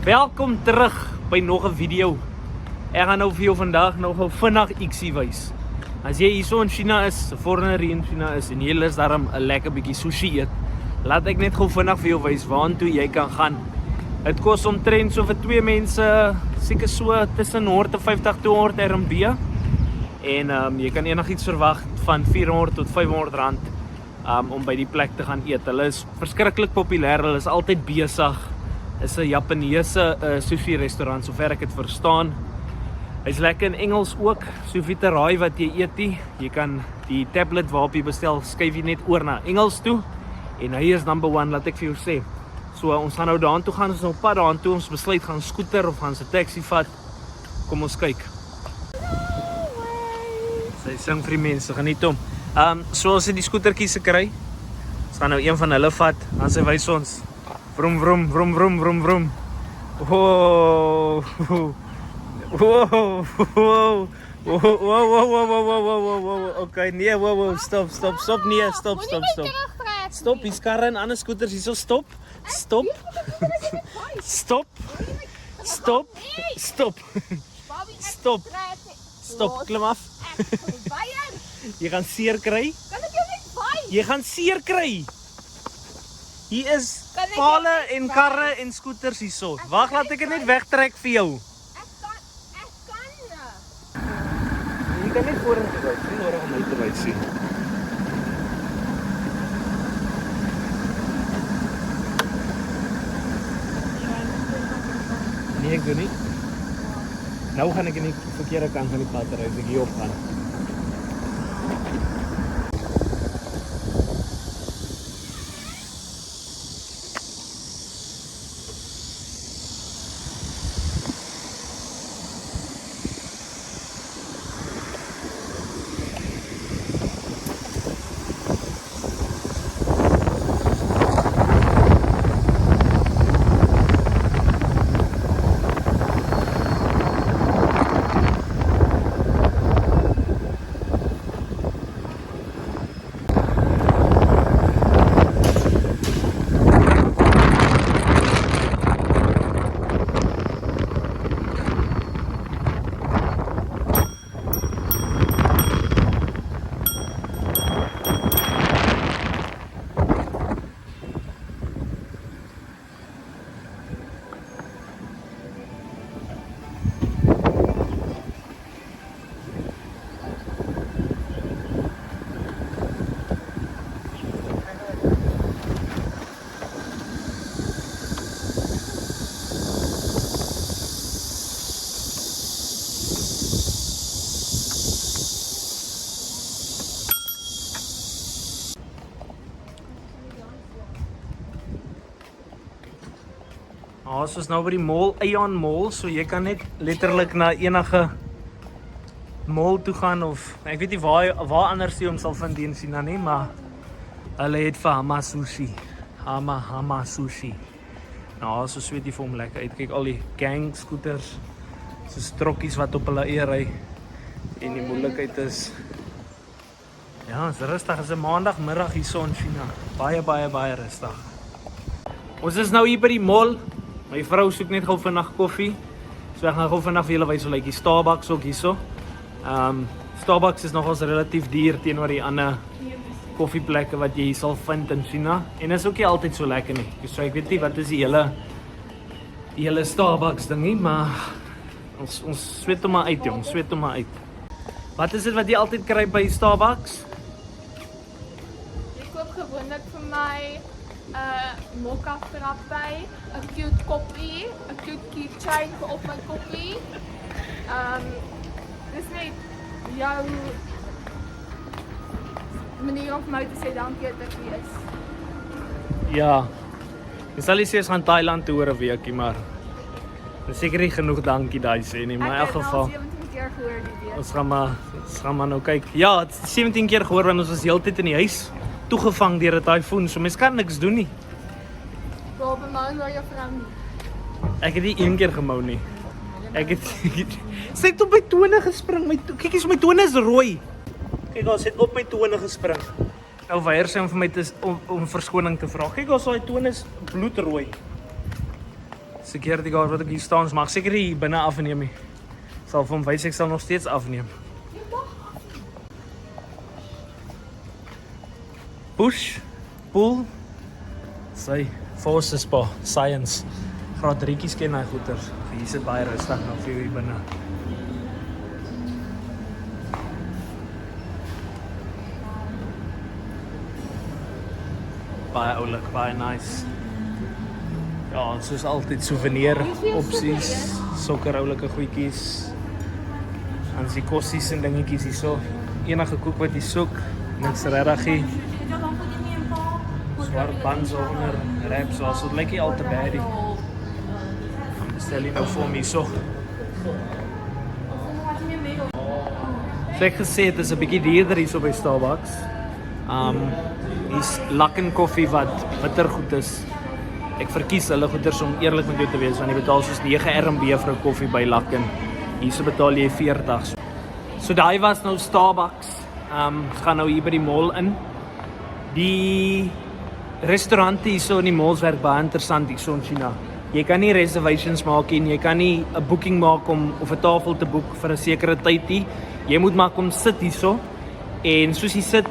Welkom terug by nog 'n video. Ek gaan nou vir jou vandag nog 'n vinnig ietsie wys. As jy hierso in China is, 'n foreigner hier in China is en jy lus daarom 'n lekker bietjie sushi eet, laat ek net gou vinnig vir jou wys waartoe jy kan gaan. Dit kos omtrent so vir 2 mense seker so tussen 150 to 200 RMB. En jy kan enigiets verwag van 400 tot 500 rand om by die plek te gaan eet. Hulle is verskriklik populêr, hulle is altyd besig. Is 'n Japaneese sushi restaurant sover ek dit verstaan. Hy's lekker in Engels ook, soveel te raai wat jy eet nie. Jy kan die tablet waarop jy bestel, skuif jy net oor na Engels toe. En hy is number 1, laat ek vir jou sê. So ons gaan nou daartoe gaan, ons nou op pad daartoe, ons besluit gaan skooter of gaan se taxi vat. Kom ons kyk. Sy sing vir die mense, geniet hom. So ons het die skootertjies gekry. Ons gaan nou een van hulle vat, dan sy wys ons. Vroom, vroom, vroom, vroom, vroom, vroom. Wow. Wow. Wow. Wow. Okay, nee, wow. Stop, nee, stop. Stop, hier's karre en ander skooters hierso, stop. Stop, klim af. Jy gaan seer kry. Kan ek jou net by? Jy gaan seer kry. Hier is pale en karre en skooters hierso. Wag, laat ek dit net wegtrek vir jou. Ek kan. Jy kan net vorentoe wys, nie nodig om uit te wys sien. Nee, ek doen nie. Nou gaan ek in die verkeerde kant van die pad ry, as ek hier op gaan. Ons is nou by die mall, Aeon Mall, so jy kan net letterlik na enige mall toe gaan of ek weet nie waar anders jy hom sal vind in China nie, maar hulle het vir Hama Sushi. Hama Sushi. Nou, so sweet die vir hom lekker uit. Kyk al die gang scooters, so trokkies wat op hulle eer ry. En die moeilikheid is ja, is rustig, is 'n maandagmiddag hierso in China. Baie rustig. Ons is nou hier by die mall. My vrou soek net gou vinnig koffie. So ek gaan gou vinnig vir julle wys hoe lyk die Starbucks ook hierso. Starbucks is nogals relatief duur teenoor die ander koffieplekke wat jy hier sal vind in China. En is ook nie altyd so lekker nie. So ek weet nie wat is die hele Starbucks ding nie, maar ons sweet hom maar uit, jong, sweet hom maar uit. Wat is dit wat jy altyd kry by Starbucks? Ek koop gewoonlik vir my mocha frappe, 'n cute koppie, 'n cute keychain vir op my koppie. Dis net jou manier om my te sê dankie dat ek hier is. Ja. Ek sal nie sê ons gaan Thailand toe oor 'n weekie, maar dis seker nie genoeg dankie daai sê nie, maar in elk geval. Ek het al 17 keer gehoor die week. Ons gaan maar nou kyk. Ja, het 17 keer gehoor want ons was heeltyd in die huis toegevang deur 'n tyfoon, so mens kan niks doen nie. Wel, by my waar jou vrou nie. Ek het nie een keer gemou nie. Sy het op my tone gespring. Kyk eens, my tone is rooi. Kyk, sy het op my tone gespring. Nou weier sy om vir my om verskoning te vra. Kyk, ons daai tone is bloedrooi. Security guard wat ek hier staan, mag seker hier binne afneem nie. Sal vir hom wys ek sal nog steeds afneem. Push, pull, sy, forces spa, science. Graad 3's ken hy goeters. Hier sit baie rustig nou vir jou hier binne. Baie oulik, baie nice. Ja, soos altyd souvenir opsies, sokker oulike goedjies. En die kossies en dingetjies hierso. Enige koek wat jy soek, niks regtig. Swart buns onder, wraps, so dit lyk nie al te bad nie. Dan bestel jy nou vir hom hierso. So ek gesê, het is 'n bietjie duurder hierso by Starbucks. Hier's Luckin koffie wat bittergoed is. Ek verkies hulle goeders om eerlik met jou te wees, want jy betaal soos 9 RMB vir 'n koffie by Luckin. Hierso betaal jy 40. So daai was nou Starbucks. Ons gaan nou hier by die mall in. Die restaurante hierso in die malls werk baie interessant hierso in China. Jy kan nie reservations maak en jy kan nie 'n booking maak om of 'n tafel te boek vir 'n sekere tyd nie. Jy moet maar kom sit hierso en soos jy sit,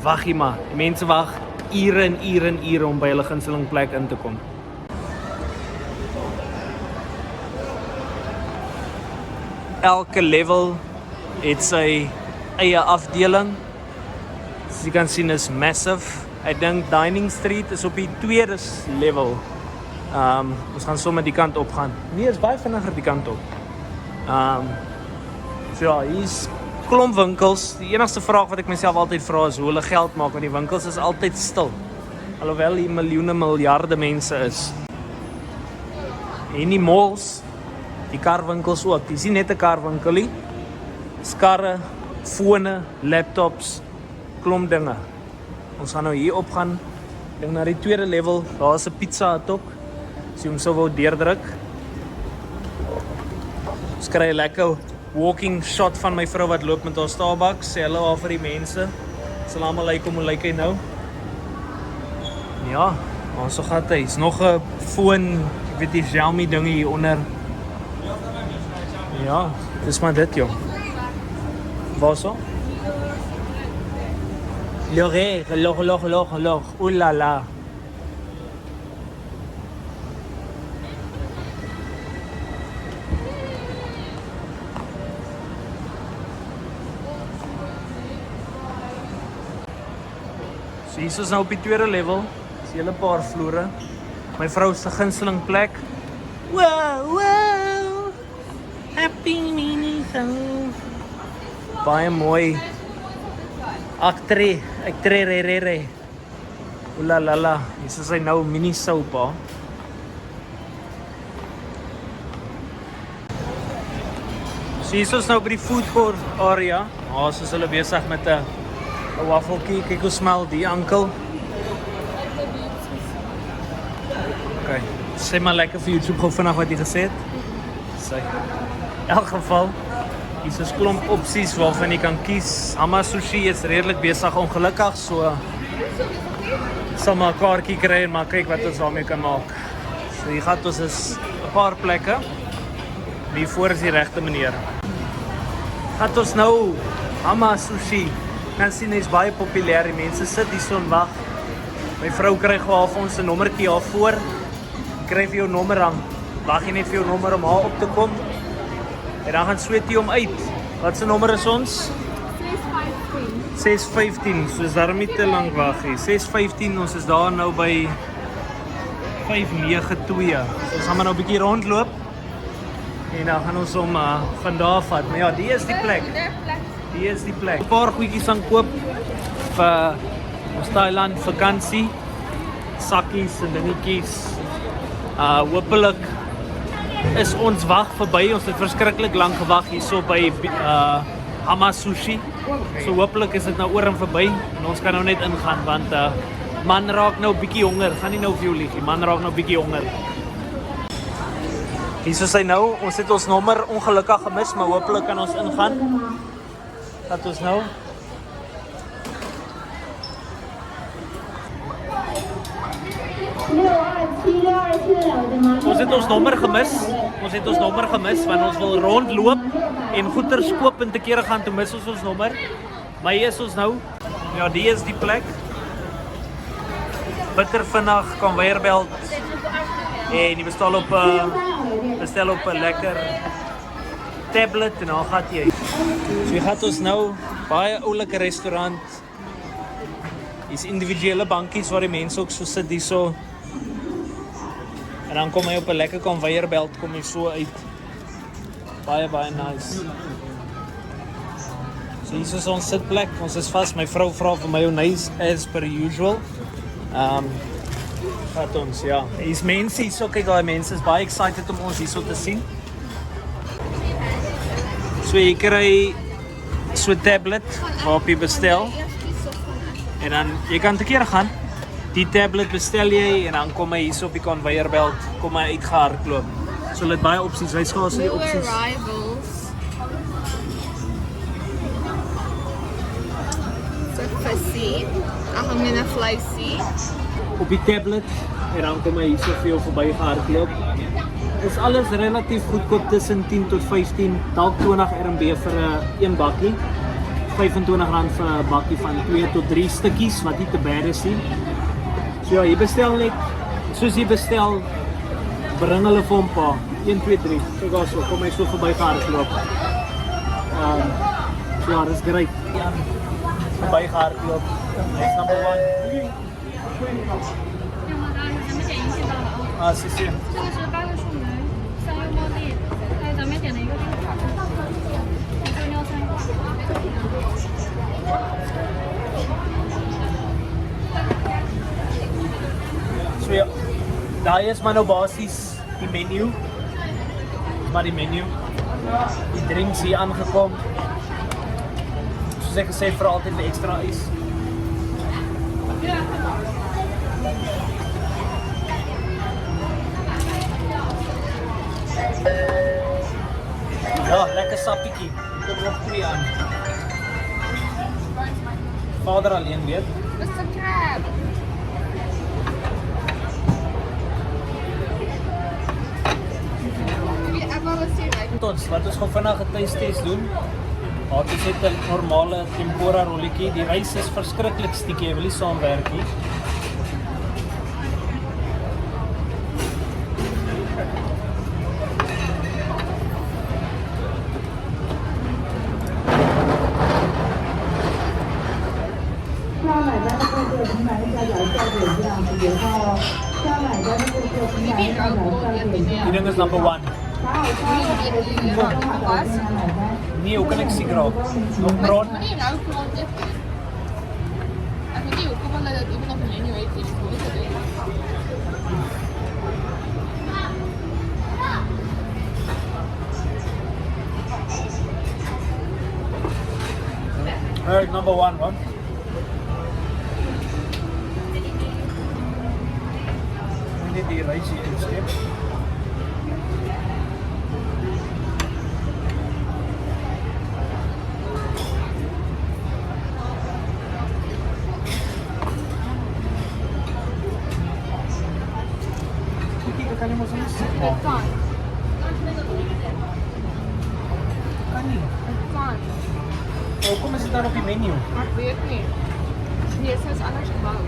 wag jy maar. Die mense wag ure en ure en ure om by hulle gunsteling plek in te kom. Elke level het sy eie afdeling. Soos jy kan sien is massive. Ek dink Dining Street is op die 2de level. Ons gaan sommer die kant op gaan. Nee, is baie vinniger die kant op. So ja, hier's klomp winkels. Die enigste vraag wat ek myself altyd vra is hoe hulle geld maak, want die winkels is altyd stil. Alhoewel hier miljoene, miljarde mense is. En die malls, die karwinkels ook. Dis nie net 'n karwinkel nie. Dis karre, fone, laptops, klomp dinge. Ons gaan nou hier op gaan, ding na die 2de level. Daar is 'n Pizza Hut ook. As jy hom sou wou deurdruk. Ons kry 'n lekker walking shot van my vrou wat loop met haar Starbucks. Sê hallo vir die mense. Sal almal lyk hoe lyk hy nou. Ja, maar so gaan hy. Is nog 'n foon, ek weet die Xiaomi ding hier onder. Ja, dis maar dit joh. Waar so? Log. Oulala. So hier is nou op die 2de level. Dis 'n hele paar vloere. My vrou se gunsteling plek. Wow. Happy mini song. Baie mooi. Ek tre. Oulala. Dis is hy nou mini sopa. So hier is nou by die food court area. Ons is hulle besig met 'n waffeltjie. Kyk hoe smel die ankel. Okay. Sê maar lekker vir YouTube gou vinnig wat jy gesê het. Sy. In elk geval, hier is klomp opsies waarvan jy kan kies. Hama Sushi is redelik besig ongelukkig, so sal maar 'n kaartjie kry en maar kyk wat ons daarmee kan maak. So hier gaan ons is 'n paar plekke. Hier voor is die regte meneer. Gaan ons nou Hama Sushi. Kan sien hy's baie populêr. Die mense sit hier so en wag. My vrou kry gou vir ons 'n nommertjie daar voor. Kry vir jou nommer aan. Wag jy net vir jou nommer om haar op te kom. En dan gaan sweet jy hom uit. Wat se nommer is ons? 615. So is daarom nie te lank wag nie. 615, ons is daar nou by 592. So ons gaan maar nou 'n bietjie rondloop. En dan gaan ons hom van daar vat. Maar ja, die is die plek. Die is die plek. 'n Paar goedjies aan koop vir ons Thailand vakansie. Sakkies en dingetjies. Hopelik is ons wag verby. Ons het verskriklik lank gewag hierso by Hama Sushi. So hopelik is dit nou oor en verby en ons kan nou net ingaan want man raak nou bietjie honger. Gaan nie nou vir jou lieg nie. Man raak nou bietjie honger. Hier is hy nou. Ons het ons nommer ongelukkig gemis, maar hopelik kan ons ingaan. Dat ons nou.627 Ons het ons nommer gemis. Ons het ons nommer gemis want ons wil rondloop en goeders koop en te kere gaan toe mis ons nommer. Maar hier is ons nou. Ja, die is die plek. Bitter vinnig conveyorbelt. En jy bestel op 'n lekker tablet en dan gaan jy. So jy gaan ons nou baie oulike restaurant. Hier's individuele bankies waar die mense ook so sit hierso. En dan kom jy op 'n lekker conveyorbelt kom jy so uit. Baie nice. So hier is ons sitplek. Ons is vas. My vrou vra vir mayonnaise as per usual. Gaat ons, ja. Hier's mense hier so, kyk daai mense is baie excited om ons hierso te sien. So jy kry so 'n tablet waarop jy bestel. En dan jy kan te kere gaan. Die tablet bestel jy en dan kom hy hierso op die conveyorbelt, kom hy uitgehardloop. So hulle het baie opsies. Wys gou as die opsies. Arrivals. So visie. Algemene vleisie. Op die tablet en dan kom hy hierso vir jou verby gehardloop. Is alles relatief goedkoop tussen 10 tot 15, dalk 20 RMB vir 'n een bakkie. R25 vir 'n bakkie van 2 tot 3 stukkies wat nie te bad is nie. So ja, jy bestel net soos jy bestel, bring hulle vir 'n paar 1 2 3. Kyk daar so, kom hy so verby gehardloop. So ja, dis great. Ja, verby gehardloop. Nice number 1.啊，谢谢。这个是8个树莓，3优茉莉，还有咱们点的一个这个塔克，还有3个。 So ja, daar is maar nou basies die menu. Maar die menu. Die drinks hier aangekom. Soos ek gesê vir altyd vir ekstra ys. Ja, lekker sappietjie. Kom nog 2 aan. Vader alleen weet. Mr. Crab. Laat ons gou vinnig 'n tuistest doen. Wat is dit 'n normale tempura rolletjie? Die rys is verskriklik stiekie, jy wil nie saamwerk nie. Die ding is number 1. Nee, hoe kan ek seker raak? Nog praat? Nee, nou praat dit. Ek weet nie hoekom hulle dit iemand op die menu het nie. Hoe is dit? Alright, number 1, man. Net die rys hier inskep. Kan jy mos eens? Dit kan. Kan nie. Dit kan. Hoekom is dit daar op die menu? Ek weet nie. Nee, dit is anders gebou.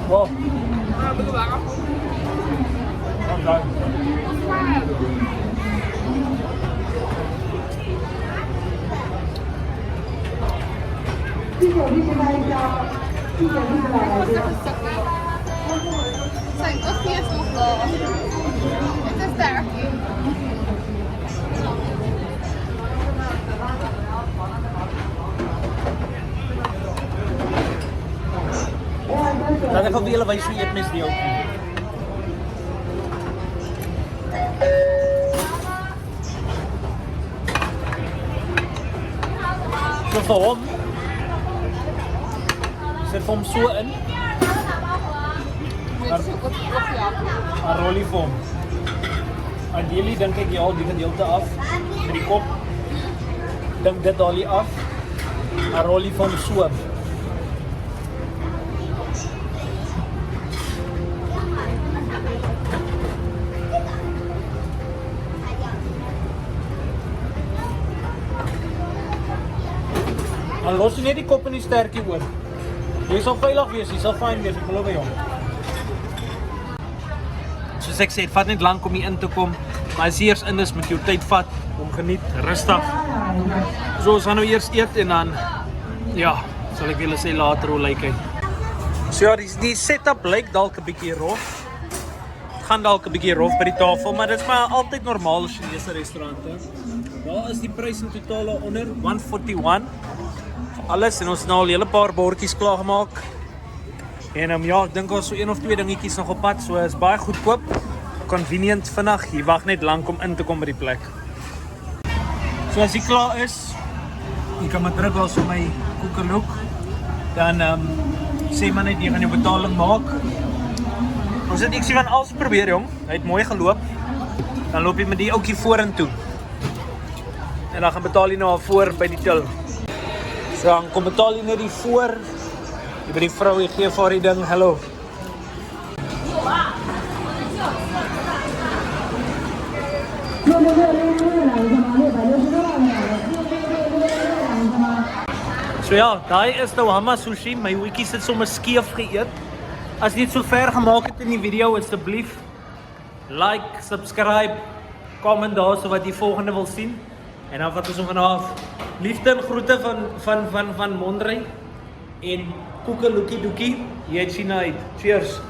Wow. Ah, bedoel waarom? Okay. Zijn koffie is nog wel. Het is sterk. Laat ek vir julle wys hoe eet mens die ook. So vir hom. Sit hom so in. Met so wat koffie af. 'n rollie vir hom. Ideally dink ek jy al die gedeelte af met die kop. Dink dit dalie af. 'n rollie van so. Dan los jy net die kop in die sterkie oor. Jy sal veilig wees, jy sal fyn wees, ek beloof jou. Soos ek sê, het vat net lank om hier in te kom. Maar as jy eers in is, moet jou tyd vat om geniet, rustig. So, ons gaan nou eers eet en dan, ja, sal ek julle sê later hoe lyk hy. So ja, die setup lyk dalk 'n bietjie rof. Het gaan dalk 'n bietjie rof by die tafel, maar dit is maar altyd normaal Chinese restaurante. Daar is die prys in totaal onder 141 vir alles en ons het nou al 'n hele paar bordjies klaar gemaak. En ja, ek dink ons so 1 of 2 dingetjies nog op pad, so is baie goedkoop, convenient, vinnig. Jy wag net lank om in te kom by die plek. So as jy klaar is, jy kan maar druk as vir my koekeloek. Dan sê maar net jy gaan jou betaling maak. Ons het eksie van alles probeer, jong. Hy het mooi geloop. Dan loop jy met die ouetjie vorentoe. En dan gaan betaal jy nou al voor by die til. So dan kom betaal jy net die voor. Jy by die vrou, jy gee vir haar die ding, hallo. So ja, daai is nou Hama Sushi. My hoetjie sit sommer skeef geëet. As jy dit so ver gemaak het in die video, asseblief like, subscribe, comment daar so wat jy volgende wil sien. En dan wat ons hom vanaf. Liefde en groete van Mondrey en koekeloekie doekie. Jy het sien uit. Cheers.